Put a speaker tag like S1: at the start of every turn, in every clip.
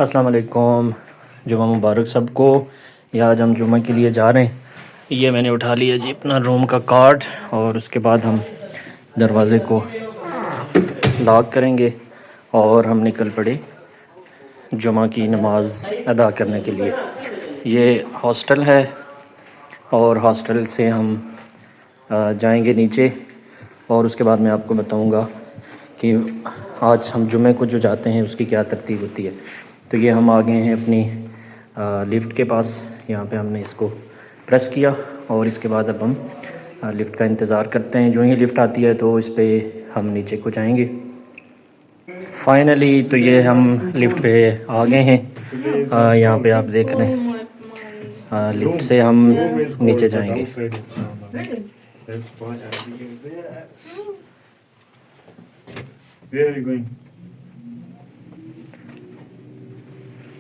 S1: अस्सलाम वालेकुम। जुमा मुबारक सबको। ये आज हम जुमा के लिए जा रहे हैं। ये मैंने उठा लिया जी अपना रूम का कार्ड और उसके बाद हम दरवाज़े को लॉक करेंगे और हम निकल पड़े जुमा की नमाज़ अदा करने के लिए। ये हॉस्टल है और हॉस्टल से हम जाएंगे नीचे और उसके बाद मैं आपको बताऊंगा कि आज हम जुमे को जो जाते हैं उसकी क्या तरतीब होती है। तो ये हम आ गए हैं अपनी लिफ़्ट के पास। यहाँ पे हमने इसको प्रेस किया और इसके बाद अब हम लिफ़्ट का इंतज़ार करते हैं। जो ही लिफ़्ट आती है तो इस पर हम नीचे को जाएंगे। फाइनली तो ये हम लिफ़्ट पे आ गए हैं। यहाँ पे आप देख रहे हैं लिफ़्ट से हम नीचे जाएंगे।
S2: Where are you going?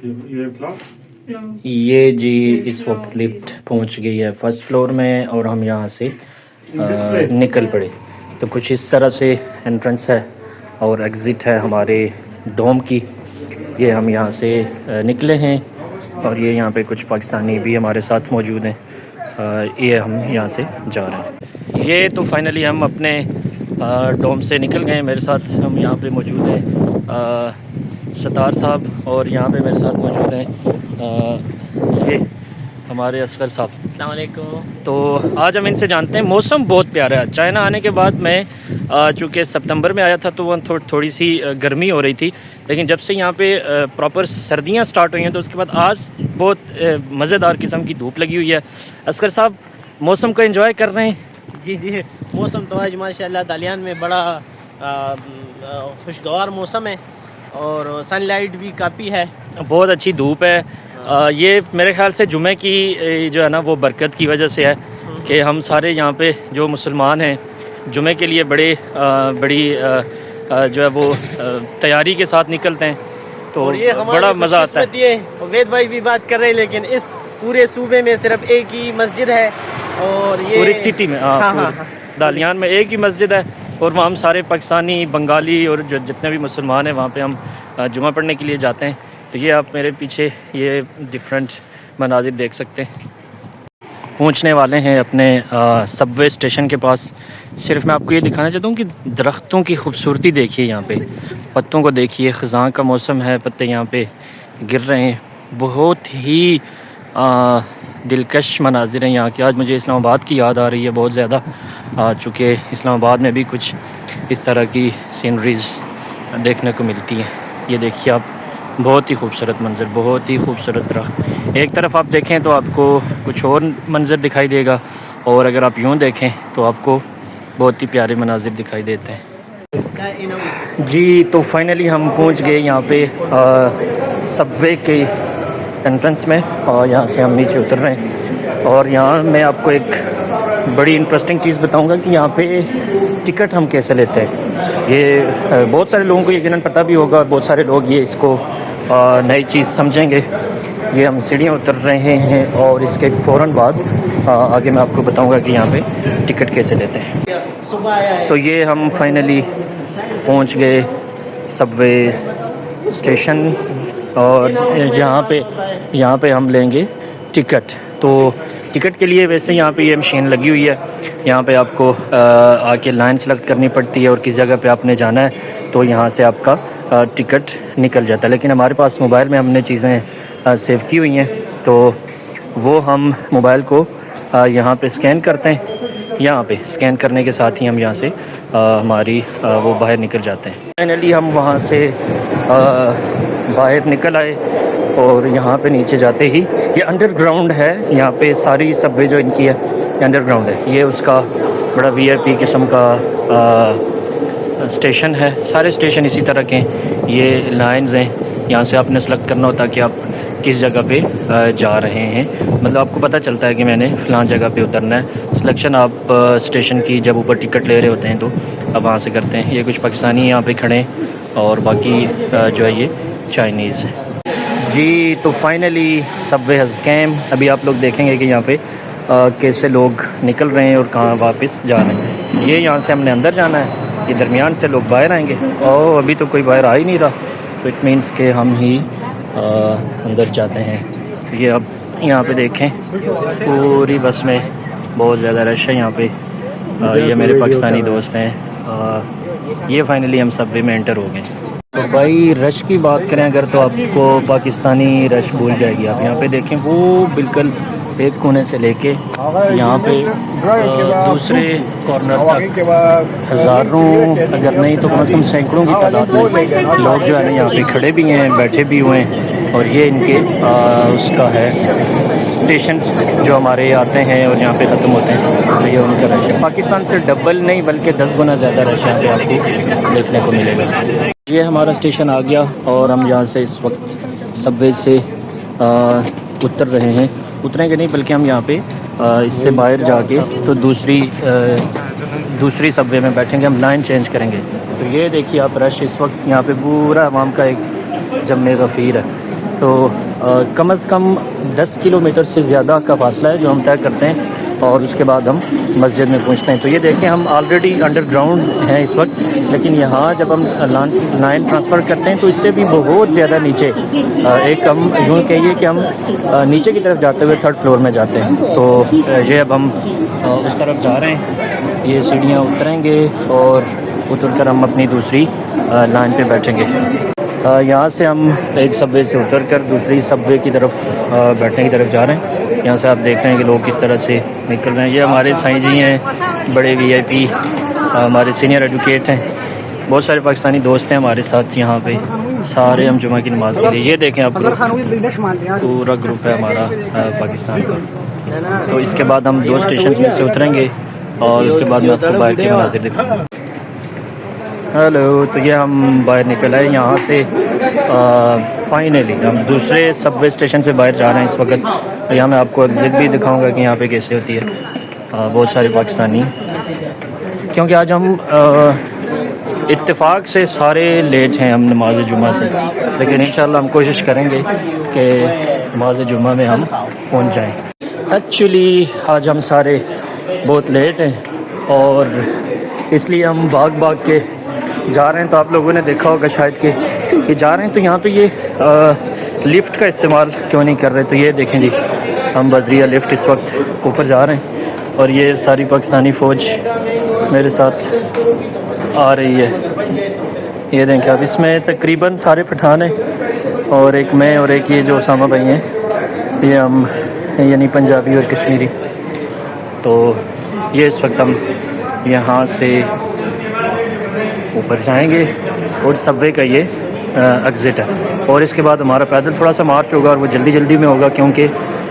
S2: You have class?
S3: No.
S1: ये जी इस वक्त लिफ्ट पहुंच गई है फर्स्ट फ्लोर में और हम यहाँ से निकल पड़े। तो कुछ इस तरह से एंट्रेंस है और एग्ज़िट है हमारे डोम की। ये हम यहाँ से निकले हैं और ये यहाँ पे कुछ पाकिस्तानी भी हमारे साथ मौजूद हैं। ये हम यहाँ से जा रहे हैं। ये तो फाइनली हम अपने डोम से निकल गए। मेरे साथ हम यहाँ पे मौजूद हैं सतार साहब और यहाँ पे मेरे साथ मौजूद हैं ये हमारे असगर साहब।
S4: अस्सलाम वालेकुम।
S1: तो आज हम इनसे जानते हैं। मौसम बहुत प्यारा है। चाइना आने के बाद मैं चूँकि सितंबर में आया था तो वहाँ थोड़ी सी गर्मी हो रही थी, लेकिन जब से यहाँ पे प्रॉपर सर्दियाँ स्टार्ट हुई हैं तो उसके बाद आज बहुत मज़ेदार किस्म की धूप लगी हुई है। असगर साहब मौसम को एंजॉय कर रहे हैं?
S4: जी मौसम तो आज माशाल्लाह दालियान में बड़ा खुशगवार मौसम है और सनलाइट भी काफ़ी है।
S1: बहुत अच्छी धूप है। ये मेरे ख्याल से जुमे की जो है ना वो बरकत की वजह से है कि हम सारे यहाँ पे जो मुसलमान हैं जुमे के लिए बड़ी जो है वो तैयारी के साथ निकलते हैं तो
S4: और ये
S1: बड़ा मज़ा आता है।
S4: वेद भाई भी बात कर रहे हैं, लेकिन इस पूरे सूबे में सिर्फ एक ही मस्जिद है और ये
S1: पूरी सिटी में दालियान में एक ही मस्जिद है और वहाँ हम सारे पाकिस्तानी, बंगाली और जो जितने भी मुसलमान हैं वहाँ पे हम जुमा पढ़ने के लिए जाते हैं। तो ये आप मेरे पीछे ये डिफरेंट मनाजिर देख सकते हैं। पहुँचने वाले हैं अपने सबवे स्टेशन के पास। सिर्फ मैं आपको ये दिखाना चाहता हूँ कि दरख्तों की खूबसूरती देखिए, यहाँ पे पत्तों को देखिए। ख़ज़ां का मौसम है, पत्ते यहाँ पे गिर रहे हैं। बहुत ही दिलकश मनाजिर हैं यहाँ के। आज मुझे इस्लामाबाद की याद आ रही है बहुत ज़्यादा, चूँकि इस्लामाबाद में भी कुछ इस तरह की सीनरीज़ देखने को मिलती हैं। ये देखिए आप, बहुत ही खूबसूरत मंज़र, बहुत ही खूबसूरत दरख्त। एक तरफ आप देखें तो आपको कुछ और मंज़र दिखाई देगा और अगर आप यूँ देखें तो आपको बहुत ही प्यारे मनाजिर दिखाई देते हैं। जी तो फाइनली हम पहुँच गए यहाँ पे सबवे के एंट्रेंस में और यहाँ से हम नीचे उतर रहे हैं। और यहाँ मैं आपको एक बड़ी इंटरेस्टिंग चीज़ बताऊँगा कि यहाँ पे टिकट हम कैसे लेते हैं। ये बहुत सारे लोगों को यकीनन पता भी होगा, बहुत सारे लोग ये इसको नई चीज़ समझेंगे। ये हम सीढ़ियाँ उतर रहे हैं और इसके फ़ौरन बाद आगे मैं आपको बताऊंगा कि यहाँ पे टिकट कैसे लेते हैं। तो ये हम फाइनली पहुँच गए सबवे स्टेशन और यहाँ पे हम लेंगे टिकट। तो टिकट के लिए वैसे यहाँ पे ये मशीन लगी हुई है। यहाँ पे आपको आके लाइन सेलेक्ट करनी पड़ती है और किस जगह पे आपने जाना है तो यहाँ से आपका टिकट निकल जाता है। लेकिन हमारे पास मोबाइल में हमने चीज़ें सेव की हुई हैं तो वो हम मोबाइल को यहाँ पे स्कैन करते हैं। यहाँ पे स्कैन करने के साथ ही हम यहाँ से हमारी वो बाहर निकल जाते हैं। फाइनली हम वहाँ से बाहर निकल आए और यहाँ पे नीचे जाते ही ये अंडरग्राउंड है। यहाँ पे सारी सबवे जो इनकी है ये अंडरग्राउंड है। ये उसका बड़ा VIP किस्म का स्टेशन है। सारे स्टेशन इसी तरह के हैं। ये लाइंस हैं, यहाँ से आपने सेलेक्ट करना होता है कि आप किस जगह पे जा रहे हैं। मतलब आपको पता चलता है कि मैंने फ़लाँ जगह पे उतरना है। सिलेक्शन आप स्टेशन की जब ऊपर टिकट ले रहे होते हैं तो आप वहाँ से करते हैं। ये कुछ पाकिस्तानी यहाँ पे खड़े हैं और बाकी जो है ये चाइनीज़ है। जी तो फाइनली सबवे हैज़ कैम। अभी आप लोग देखेंगे कि यहाँ पे कैसे लोग निकल रहे हैं और कहाँ वापस जा रहे हैं। ये यहाँ से हमने अंदर जाना है, ये दरमियान से लोग बाहर आएंगे और अभी तो कोई बाहर आ ही नहीं रहा, तो इट मीन्स के हम ही अंदर जाते हैं। तो ये अब यहाँ पे देखें पूरी बस में बहुत ज़्यादा रश है यहाँ पे। ये मेरे पाकिस्तानी दोस्त हैं। ये फाइनली हम सबवे में एंटर हो गए। तो भाई रश की बात करें अगर तो आपको पाकिस्तानी रश भूल जाएगी। आप यहाँ पे देखें वो बिल्कुल एक कोने से लेके यहाँ पे दूसरे कॉर्नर तक हज़ारों अगर नहीं तो कम से कम सैकड़ों की तादाद में लोग जो है ना यहाँ पे खड़े भी हैं, बैठे भी हुए हैं। और ये इनके उसका है स्टेशन जो हमारे आते हैं और यहाँ पे ख़त्म होते हैं। तो ये उनका रश है। पाकिस्तान से डबल नहीं बल्कि 10 गुना ज़्यादा रश यहाँ पे आपको देखने को मिलेगा। ये हमारा स्टेशन आ गया और हम यहाँ से इस वक्त सबवे से उतर रहे हैं। उतरेंगे नहीं बल्कि हम यहाँ पे इससे बाहर जाके तो दूसरी सबवे में बैठेंगे। हम लाइन चेंज करेंगे। तो ये देखिए आप रश इस वक्त यहाँ पे पूरा अवाम का एक जम्मे गफ़ीर है। तो कम से कम 10 किलोमीटर से ज़्यादा का फासला है जो हम तय करते हैं और उसके बाद हम मस्जिद में पहुँचते हैं। तो ये देखें हम ऑलरेडी अंडरग्राउंड हैं इस वक्त, लेकिन यहाँ जब हम लाइन ट्रांसफ़र करते हैं तो इससे भी बहुत ज़्यादा नीचे एक हम यूँ कहिए कि हम नीचे की तरफ जाते हुए 3rd फ्लोर में जाते हैं। तो ये अब हम उस तरफ जा रहे हैं। ये सीढ़ियाँ उतरेंगे और उतर कर हम अपनी दूसरी लाइन पे बैठेंगे। यहाँ से हम एक सबवे से उतर कर दूसरी सबवे की तरफ बैठने की तरफ जा रहे हैं। यहाँ से आप देख रहे हैं कि लोग किस तरह से निकल रहे हैं। ये हमारे साईं जी हैं, बड़े VIP हमारे सीनियर एडवोकेट हैं। बहुत सारे पाकिस्तानी दोस्त हैं हमारे साथ यहाँ पे। सारे हम जुमा की नमाज़ के लिए। ये देखें आप पूरा ग्रुप है हमारा पाकिस्तान का। तो इसके बाद हम 2 स्टेशन में से उतरेंगे और उसके बाद मैं आपको बाहर के मनाज़िर दिखाऊंगा। हेलो, तो ये हम बाहर निकल आए यहाँ से। फाइनली हम दूसरे सबवे स्टेशन से बाहर जा रहे हैं इस वक्त। तो यहाँ मैं आपको एग्ज़िट भी दिखाऊंगा कि यहाँ पे कैसे होती है। बहुत सारे पाकिस्तानी, क्योंकि आज हम इत्तेफाक से सारे लेट हैं हम नमाज जुमा से, लेकिन इंशाल्लाह हम कोशिश करेंगे कि नमाज जुमा में हम पहुँच जाएँ। एक्चुअली आज हम सारे बहुत लेट हैं और इसलिए हम भाग भाग के जा रहे हैं। तो आप लोगों ने देखा होगा शायद कि जा रहे हैं तो यहाँ पे ये लिफ्ट का इस्तेमाल क्यों नहीं कर रहे। तो ये देखें जी, हम बजरिया लिफ्ट इस वक्त ऊपर जा रहे हैं और ये सारी पाकिस्तानी फ़ौज मेरे साथ आ रही है। ये देखें अब इसमें तकरीबन सारे पठान हैं और एक मैं और एक ये जो उसामा भाई हैं, ये हम यानी पंजाबी और कश्मीरी। तो ये इस वक्त हम यहाँ से ऊपर जाएंगे और सबवे का ये एग्ज़िट है। और इसके बाद हमारा पैदल थोड़ा सा मार्च होगा और वो जल्दी में होगा, क्योंकि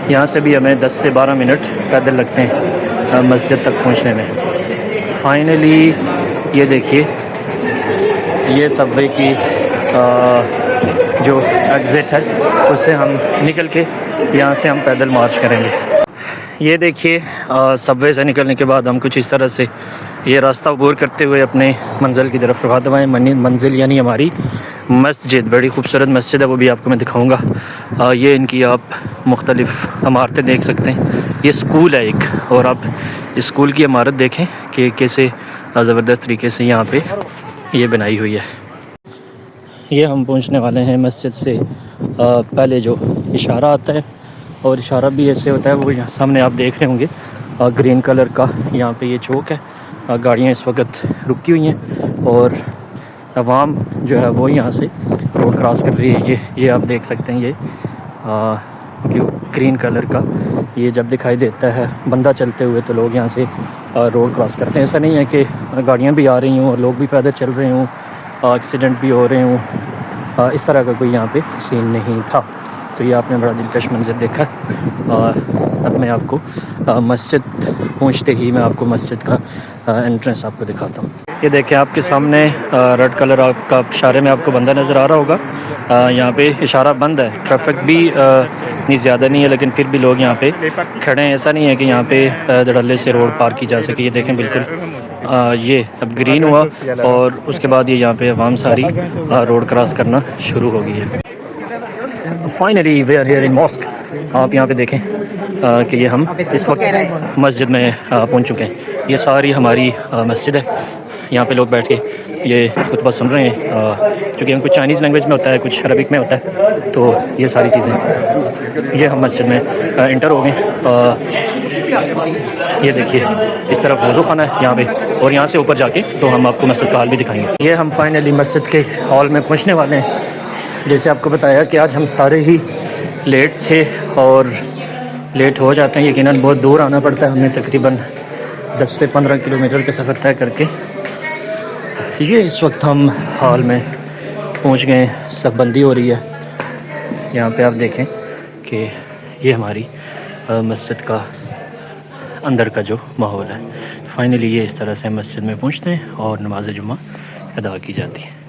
S1: यहाँ से भी हमें 10 से 12 मिनट पैदल लगते हैं मस्जिद तक पहुँचने में। फाइनली ये देखिए, ये सबवे की जो एग्ज़िट है उससे हम निकल के यहाँ से हम पैदल मार्च करेंगे। ये देखिए सबवे से निकलने के बाद हम कुछ इस तरह से ये रास्ता अबूर करते हुए अपने मंजिल की तरफ रवा दवाएँ। मंजिल यानी हमारी मस्जिद, बड़ी खूबसूरत मस्जिद है, वो भी आपको मैं दिखाऊंगा। ये इनकी आप मुख्तलिफ़ इमारतें देख सकते हैं। ये स्कूल है एक, और आप इस स्कूल की इमारत देखें कि कैसे ज़बरदस्त तरीके से यहाँ पे ये बनाई हुई है। ये हम पहुँचने वाले हैं मस्जिद से पहले जो इशारा आता है, और इशारा भी ऐसे होता है, वो यहाँ सामने आप देख रहे होंगे ग्रीन कलर का यहाँ पे ये चौक है। गाड़ियाँ इस वक्त रुकी हुई हैं और अवाम जो है वो यहाँ से रोड क्रॉस कर रही है। ये आप देख सकते हैं, ये ब्लू ग्रीन कलर का ये जब दिखाई देता है बंदा चलते हुए तो लोग यहाँ से रोड क्रॉस करते हैं। ऐसा नहीं है कि गाड़ियाँ भी आ रही हों और लोग भी पैदल चल रहे हों, एक्सीडेंट भी हो रहे हों, इस तरह का कोई यहाँ पे सीन नहीं था। तो ये आपने बड़ा दिलकश मंजर देखा। अब मैं आपको मस्जिद पहुँचते ही मैं आपको मस्जिद का एंट्रेंस आपको दिखाता हूँ। ये देखें आपके सामने रेड कलर का इशारे में आपको बंदा नज़र आ रहा होगा। यहाँ पे इशारा बंद है, ट्रैफिक भी इतनी ज़्यादा नहीं है, लेकिन फिर भी लोग यहाँ पे खड़े हैं। ऐसा नहीं है कि यहाँ पे धड़ल्ले से रोड पार की जा सके। ये देखें बिल्कुल ये अब ग्रीन हुआ और उसके बाद ये यहाँ पे अवाम सारी रोड क्रॉस करना शुरू हो गई है। Finally we are here in Moscow. आप यहाँ पे देखें कि ये हम इस वक्त मस्जिद में पहुँच चुके हैं। ये सारी हमारी मस्जिद है, यहाँ पे लोग बैठ के ये खुतबा सुन रहे हैं, क्योंकि हम कुछ चाइनीज़ लैंग्वेज में होता है, कुछ अरबिक में होता है, तो ये सारी चीज़ें। ये हम मस्जिद में इंटर हो गए। ये देखिए इस तरफ वज़ू खाना है यहाँ पे, और यहाँ से ऊपर जाके तो हम आपको मस्जिद का हाल भी दिखाएंगे। ये हम फाइनली मस्जिद के हॉल में पहुँचने वाले हैं। जैसे आपको बताया कि आज हम सारे ही लेट थे और लेट हो जाते हैं, यकीनन बहुत दूर आना पड़ता है हमें, तकरीबन 10 से 15 किलोमीटर का सफ़र तय करके। ये इस वक्त हम हॉल में पहुंच गए, सब बंदी हो रही है। यहाँ पे आप देखें कि ये हमारी मस्जिद का अंदर का जो माहौल है। फाइनली ये इस तरह से मस्जिद में पहुंचते हैं और नमाज जुम्मा अदा की जाती है।